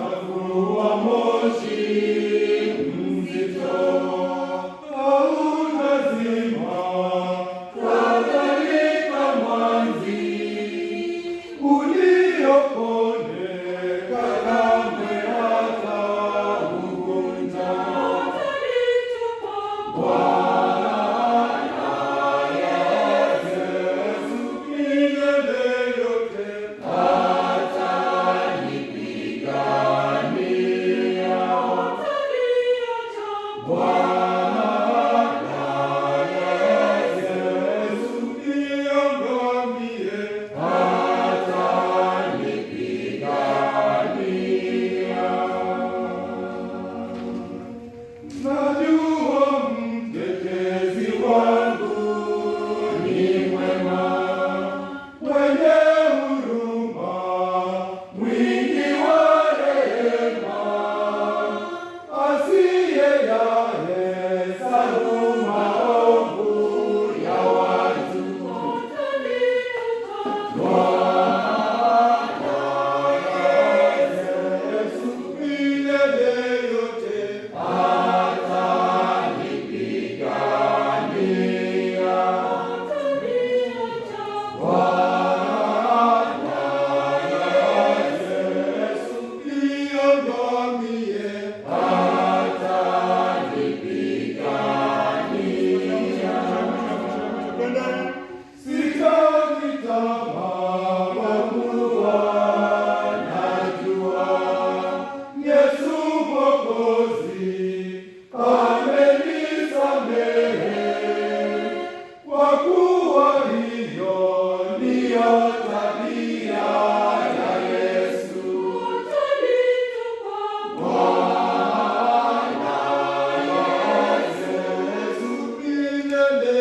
utakuwa moshi mzito, hautazima kadhalika mwanzi uliopondeka kamwe hatauvunja. Bwana Yesu milele yote atanipigania. Bwana Yesu niongamie, atanipigania. Najua mtetezi wangu ni mwema, mwenye huruma, mwingi wa rehema, asiyeyahesabu maovu ya watu. Bwana Yesu milele yote atanipigania. Bwana Yesu niongamie, atanipigania. Sikati tamaa kwa kuwa najua Yesu Mwokozi amenisamehe, kwa kuwa hiyo ndiyo tabia ya Yesu. Bwana Yesu milele